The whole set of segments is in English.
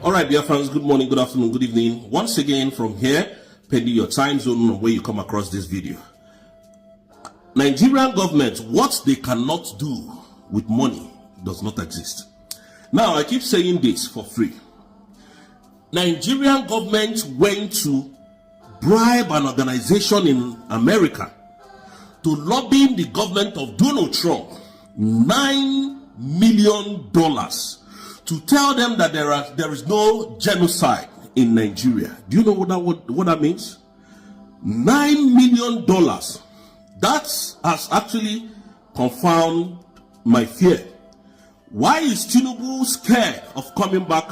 All right, dear friends, good morning, good afternoon, good evening. Once again from here, pending your time zone where you come across this video. Nigerian government, what they cannot do with money does not exist. Now, I keep saying this for free. Nigerian government went to bribe an organization in America to lobby the government of Donald Trump $9 million to tell them that there is no genocide in Nigeria. Do you know what that means? $9 million. That has actually confirmed my fear. Why is Tinubu scared of coming back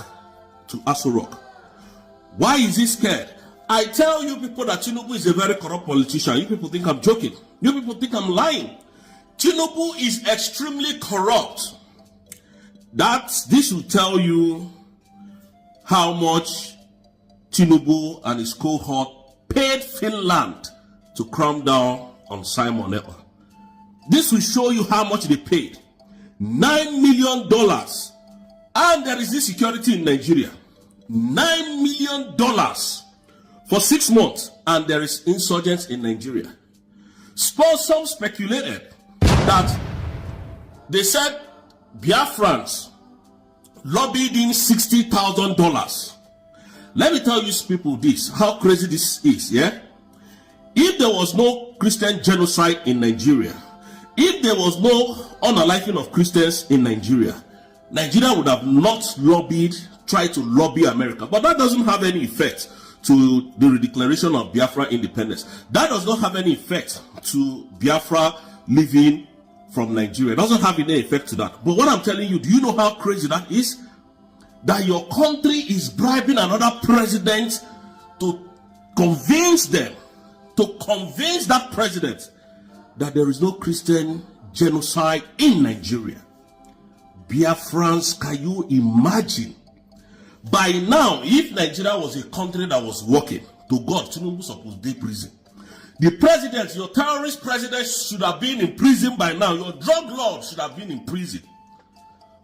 to Aso Rock? Why is he scared? I tell you people that Tinubu is a very corrupt politician. You people think I'm joking. You people think I'm lying. Tinubu is extremely corrupt. This will tell you how much Tinubu and his cohort paid Finland to cram down on Simon Ekpa. This will show you how much they paid. $9 million. And there is this security in Nigeria. $9 million for 6 months. And there is insurgents in Nigeria. Some speculated that they said Biafrans lobbied in $60,000. Let me tell you people this, how crazy this is, yeah? If there was no Christian genocide in Nigeria, if there was no unaliving of Christians in Nigeria, Nigeria would have not tried to lobby America. But that doesn't have any effect to the redeclaration of Biafra independence. That does not have any effect to Biafra living from Nigeria. It doesn't have any effect to that. But what I'm telling you, do you know how crazy that is? That your country is bribing another president to convince that president that there is no Christian genocide in Nigeria. Biafrans, can you imagine? By now, if Nigeria was a country that was working, to God, Tinubu supposed to be prison. The president, your terrorist president, should have been in prison by now. Your drug lord should have been in prison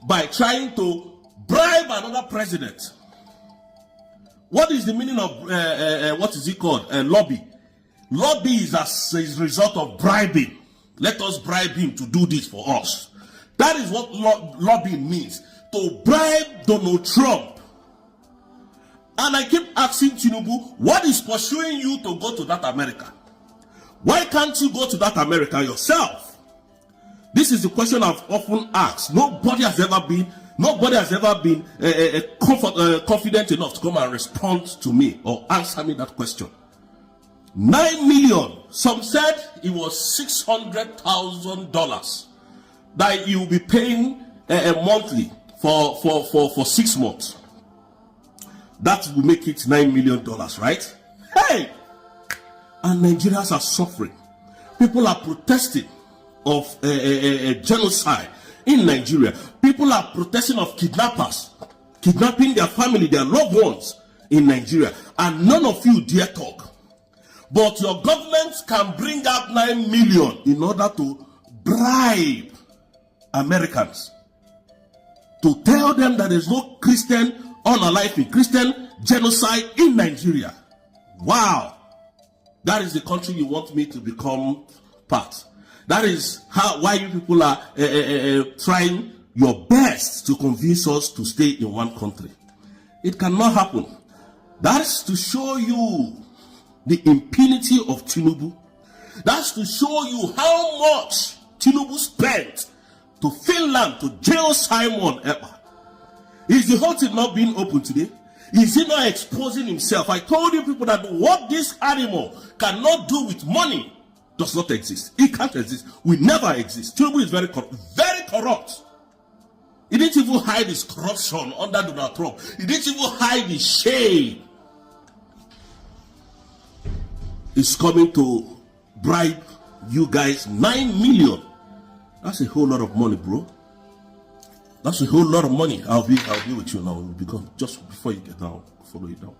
by trying to bribe another president. What is the meaning of what is it called? Lobby. Lobby is as a result of bribing. Let us bribe him to do this for us. That is what lobbying means. To bribe Donald Trump. And I keep asking Tinubu, what is pursuing you to go to that America? Why can't you go to that America yourself? This is the question I've often asked. Nobody has ever been confident enough to come and respond to me or answer me that question. $9 million. Some said it was $600,000 that you will be paying monthly for 6 months. That will make it $9 million, right? Hey! And Nigerians are suffering. People are protesting of a genocide in Nigeria. People are protesting of kidnappers, kidnapping their family, their loved ones in Nigeria. And none of you dare talk. But your government can bring out $9 million in order to bribe Americans. To tell them that there's no Christian unaliving, Christian genocide in Nigeria. Wow. That is the country you want me to become part. That is why you people are trying your best to convince us to stay in one country. It cannot happen. That's to show you the impunity of Tinubu. That's to show you how much Tinubu spent to Finland to jail Simon Ekpa. Is the whole thing not being open today? Is he not exposing himself? I told you people that what this animal cannot do with money does not exist. It can't exist. Will never exist. Tinubu is very corrupt. He didn't even hide his corruption under Donald Trump. He didn't even hide his shame. He's coming to bribe you guys $9 million. That's a whole lot of money, bro. That's a whole lot of money. I'll be with you now. We'll be gone just before you get down. Follow you down.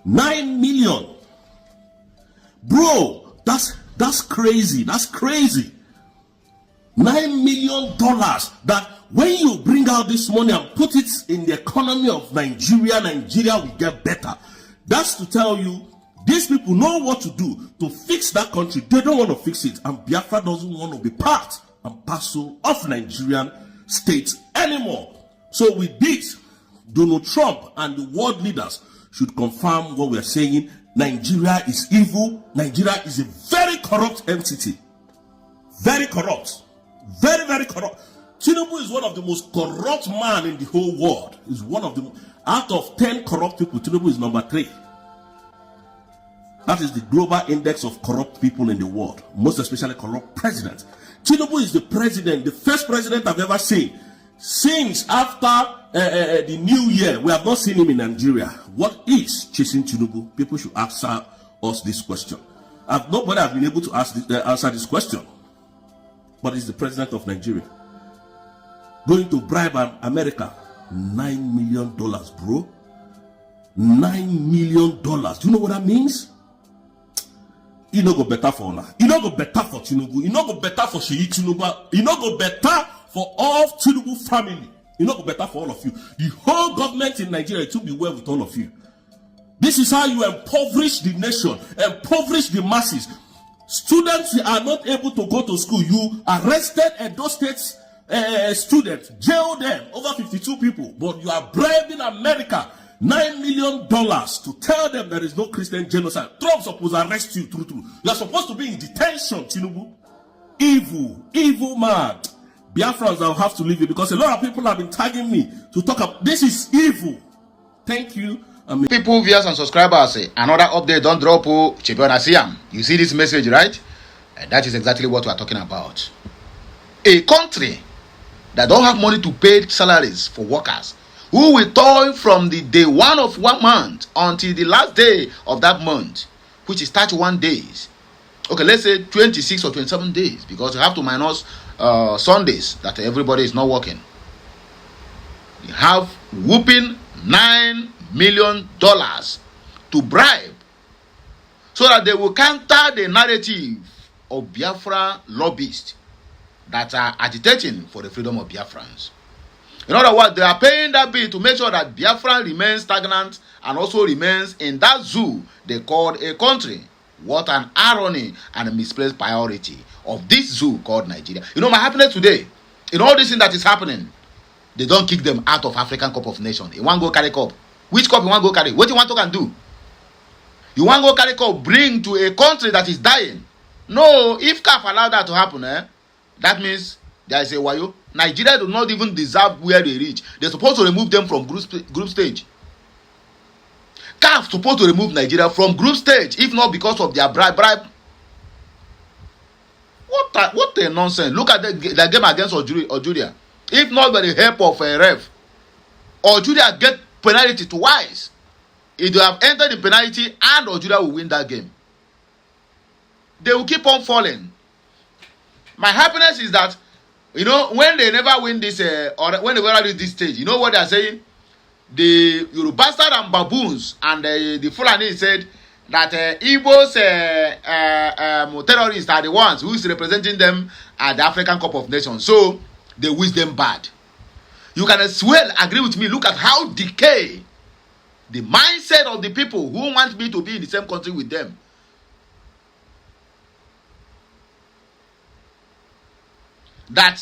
$9 million, bro. That's crazy. That's crazy. $9 million that when you bring out this money and put it in the economy of Nigeria, Nigeria will get better. That's to tell you, these people know what to do to fix that country. They don't want to fix it. And Biafra doesn't want to be part and parcel of Nigerian state anymore. So with this, Donald Trump and the world leaders should confirm what we are saying. Nigeria is evil. Nigeria is a very corrupt entity. Very corrupt. Very, very corrupt. Tinubu is one of the most corrupt men in the whole world. Is one of the, out of 10 corrupt people, Tinubu is number 3. That is the global index of corrupt people in the world, most especially corrupt presidents. Tinubu is the president, the first president I've ever seen. Since after the new year, we have not seen him in Nigeria. What is chasing Tinubu? People should answer us this question. Nobody has been able to answer this question. But he's the president of Nigeria. Going to bribe America. $9 million, bro. $9 million. Do you know what that means? You know go better for Ola. You know go better for Tinubu. You know go better for Sheyi Tinubu. You know go better for all Tinubu family. You know go better for all of you. The whole government in Nigeria, it will be well with all of you. This is how you impoverish the nation, impoverish the masses. Students are not able to go to school. You arrested Edo State students, jailed them, over 52 people, but you are bribing America $9 million to tell them there is no Christian genocide. Trump supposed to arrest you through. You are supposed to be in detention, Tinubu. Evil man. Biafrans, I'll have to leave you because a lot of people have been tagging me to talk about this is evil. Thank you. People, viewers and subscribers, another update don't drop. You see this message, right? And that is exactly what we are talking about. A country that don't have money to pay salaries for workers, who will toil from the day 1 of 1 month until the last day of that month, which is 31 days. Okay, let's say 26 or 27 days, because you have to minus Sundays that everybody is not working. You have whooping $9 million to bribe so that they will counter the narrative of Biafra lobbyists that are agitating for the freedom of Biafrans. In other words, they are paying that bill to make sure that Biafra remains stagnant and also remains in that zoo they called a country. What an irony and a misplaced priority of this zoo called Nigeria. You know, my happiness today, in all this thing that is happening, they don't kick them out of African Cup of Nations. You want to go carry cup. Which cup you want to go carry? What you want to can do? You want to go carry cup, bring to a country that is dying. No, if CAF allow that to happen, that means there is a wayo. Nigeria do not even deserve where they reach. They're supposed to remove them from group stage. CAF supposed to remove Nigeria from group stage, if not because of their bribe. What a nonsense. Look at the game against Algeria. If not by the help of a ref, Algeria get penalty twice. It will have entered the penalty and Algeria will win that game. They will keep on falling. My happiness is that, you know, when they never win this, or when they never reach this stage, you know what they are saying? The Bastard and baboons and the Fulani said that Igbo's terrorists are the ones who is representing them at the African Cup of Nations. So they wish them bad. You can as well agree with me. Look at how decay the mindset of the people who want me to be in the same country with them. That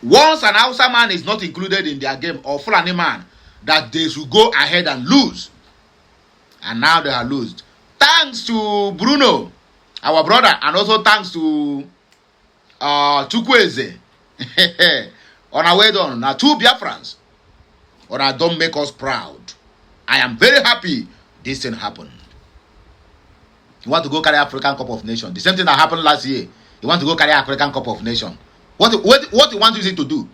once an Hausa man is not included in their game, or Fulani man, that they should go ahead and lose. And now they are lost. Thanks to Bruno, our brother, and also thanks to Chukwueze. On our way down, now 2 Biafrans. Or don't make us proud. I am very happy this thing happened. You want to go carry African Cup of Nations. The same thing that happened last year. You want to go carry African Cup of Nations. What you want to do?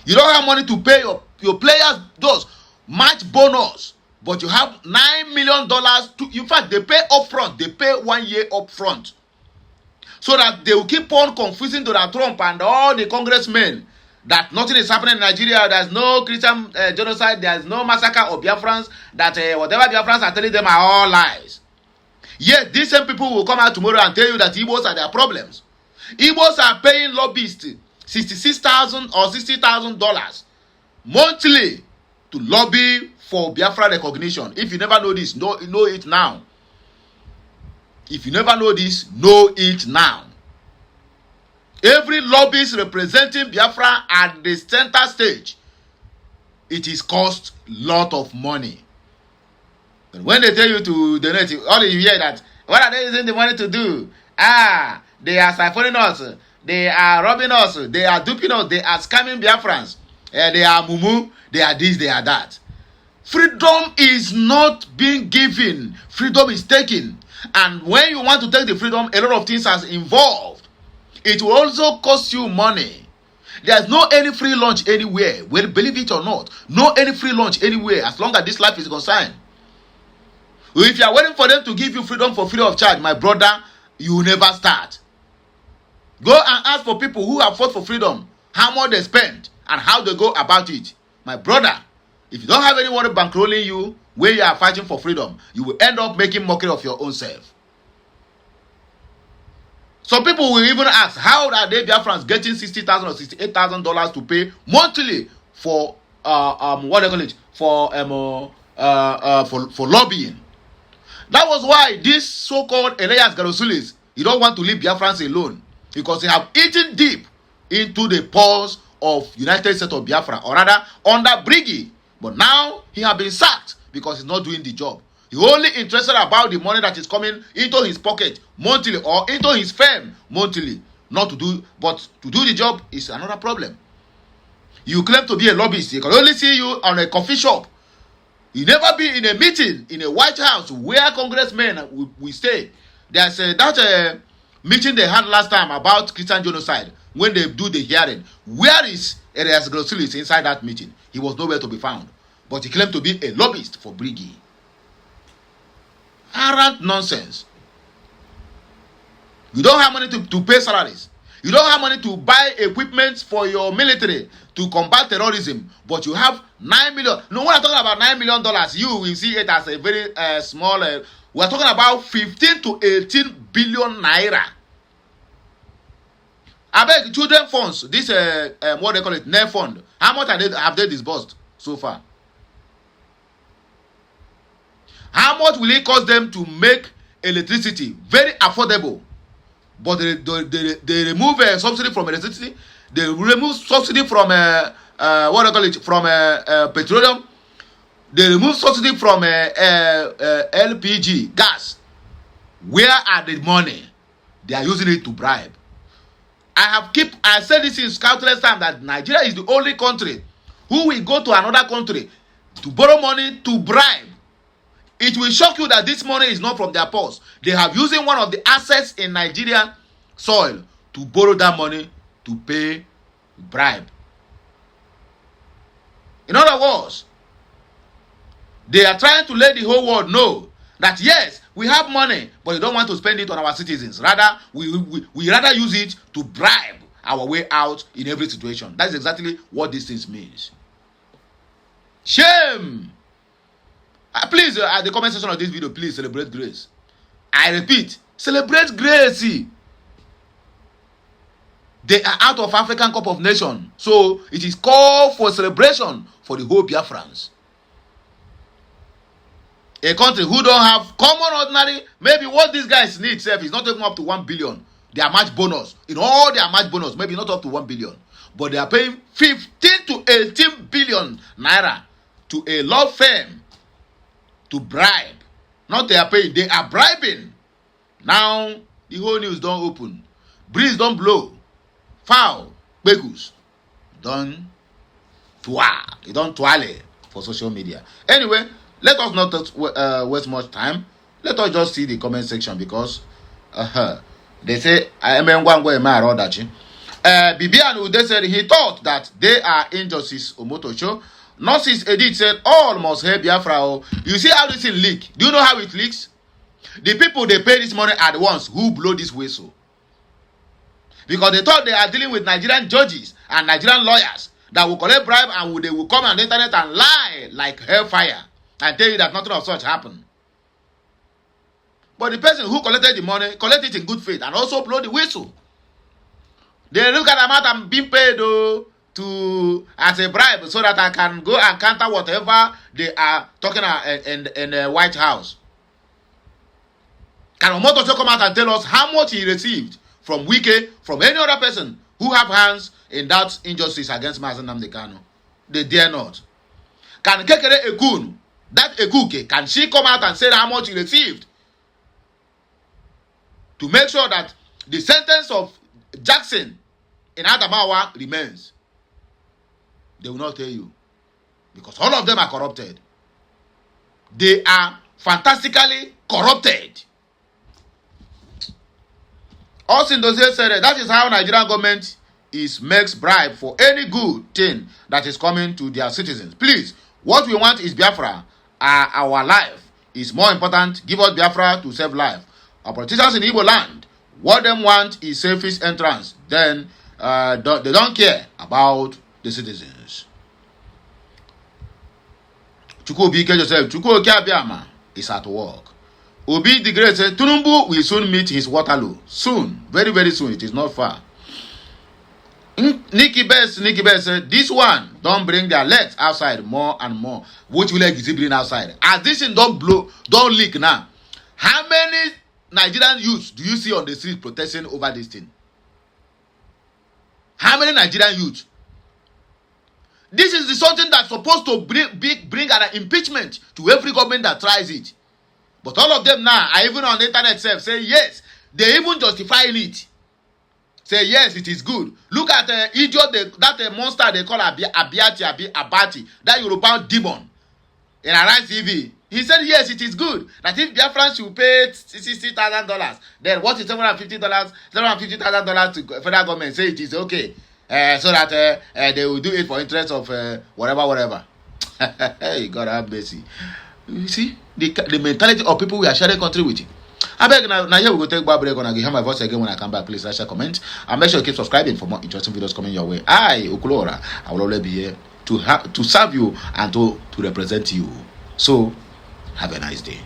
You don't have money to pay your players those match bonus, but you have $9 million to. In fact, they pay upfront. They pay 1 year upfront, so that they will keep on confusing Donald Trump and all the congressmen that nothing is happening in Nigeria. There's no Christian genocide. There's no massacre of Biafrans. That whatever Biafrans are telling them are all lies. Yet these same people will come out tomorrow and tell you that Igbos are their problems. Igbos are paying lobbyists $66,000 or $60,000 monthly to lobby for Biafra recognition. If you never know this, know it now. If you never know this, know it now. Every lobbyist representing Biafra at the center stage, it is cost lot of money. And when they tell you to donate, all you hear that, what are they using the money to do? They are siphoning us, they are robbing us, they are duping us, they are scamming Biafrans, they are mumu, they are this, they are that. Freedom is not being given, freedom is taken. And when you want to take the freedom, a lot of things are involved. It will also cost you money. There's no any free lunch anywhere. Well, believe it or not, no any free lunch anywhere as long as this life is concerned. If you are waiting for them to give you freedom for free of charge, my brother, you will never start. Go and ask for people who have fought for freedom, how much they spend and how they go about it. My brother, if you don't have anyone bankrolling you when you are fighting for freedom, you will end up making mockery of your own self. Some people will even ask, how are they Biafrans getting $60,000 or $68,000 to pay monthly for what they call it, for lobbying? That was why this so-called Elias Garosulis, he don't want to leave Biafrans alone, because they have eaten deep into the pores of United States of Biafra, or rather under Briggy. But now he has been sacked because he's not doing the job. He's only interested about the money that is coming into his pocket monthly or into his firm monthly. Not to do, but to do the job is another problem. You claim to be a lobbyist. They can only see you on a coffee shop. You never be in a meeting in a White House where congressmen will stay. There's that meeting they had last time about Christian genocide when they do the hearing. Where is Elias Grosilis inside that meeting? He was nowhere to be found. But he claimed to be a lobbyist for Briggy. Arrant nonsense. You don't have money to pay salaries. You don't have money to buy equipment for your military to combat terrorism. But you have $9 million. No, when I'm talking about $9 million, you will see it as a very small. We're talking about 15 to 18 billion naira. I beg, children funds, this what they call it, NER fund. How much have they disbursed so far? How much will it cost them to make electricity very affordable? But they remove subsidy from electricity. They remove subsidy from what they call it, from petroleum. They remove subsidy from LPG gas. Where are the money? They are using it to bribe. I said this in countless time that Nigeria is the only country who will go to another country to borrow money to bribe. It will shock you that this money is not from their purse. They have using one of the assets in Nigerian soil to borrow that money to pay bribe. In other words, they are trying to let the whole world know that yes, we have money, but we don't want to spend it on our citizens. Rather, we rather use it to bribe our way out in every situation. That's exactly what this thing means. Shame! Please, at the comment section of this video, please celebrate grace. I repeat, celebrate grace. They are out of African Cup of Nations. So it is called for celebration for the whole Biafrans. A country who don't have common ordinary, maybe what these guys need self is not even up to 1 billion. Their match bonus, in all their match bonus, maybe not up to 1 billion. But they are paying 15 to 18 billion naira to a law firm to bribe. Not they are paying, they are bribing. Now, the whole news don't open. Breeze don't blow. Foul, begus, don't twirl. You don't twirl for social media. Anyway, let us not waste much time. Let us just see the comment section because they say Bibian they said he thought that they are injustice Omotosho. Nurses Edith said all must help Biafra. You see how this thing leak? Do you know how it leaks? The people they pay this money are the ones who blow this whistle. Because they thought they are dealing with Nigerian judges and Nigerian lawyers that will collect bribe and they will come on the internet and lie like hellfire and tell you that nothing of such happened. But the person who collected the money collected it in good faith and also blow the whistle. They look at the amount I'm being paid to as a bribe so that I can go and counter whatever they are talking in the White House. Can Omotocho come out and tell us how much he received from Wike, from any other person who have hands in that injustice against Mazen Nnamdi Kanu? They dare not. Can Kekere Ekun, that Ekuke, can she come out and say how much he received? To make sure that the sentence of Jackson in Adamawa remains. They will not tell you. Because all of them are corrupted. They are fantastically corrupted. Austin Dozie said that is how Nigerian government makes bribe for any good thing that is coming to their citizens. Please, what we want is Biafra. Our life is more important. Give us Biafra to save life. Our politicians in Igbo land, what them want is safest entrance. Then they don't care about the citizens. Chukwuobi Joseph, Chukwuobi Abiama is at work. Obi the Great said, Tunumbu will soon meet his Waterloo. Soon. Very, very soon. It is not far. Nikki Best said, this one don't bring their legs outside more and more. Which leg is he bringing outside? As this thing don't leak now. How many Nigerian youths do you see on the street protesting over this thing? How many Nigerian youths? This is something that's supposed to bring an impeachment to every government that tries it. But all of them now are even on the internet say yes. They even justifying it. Say yes, it is good. Look at the idiot, that monster they call Abati, that Yoruba demon in Arise TV. He said yes, it is good. That if Biafrans should pay $60,000, then what is $750,000 to federal government? Say it is okay. So that they will do it for interest of whatever. Hey, God have mercy. You see the mentality of people we are sharing country with. I beg now here we go take back break and I hear my voice again when I come back. Please like, share, comment, and make sure you keep subscribing for more interesting videos coming your way. I will always be here to serve you and to represent you. So have a nice day.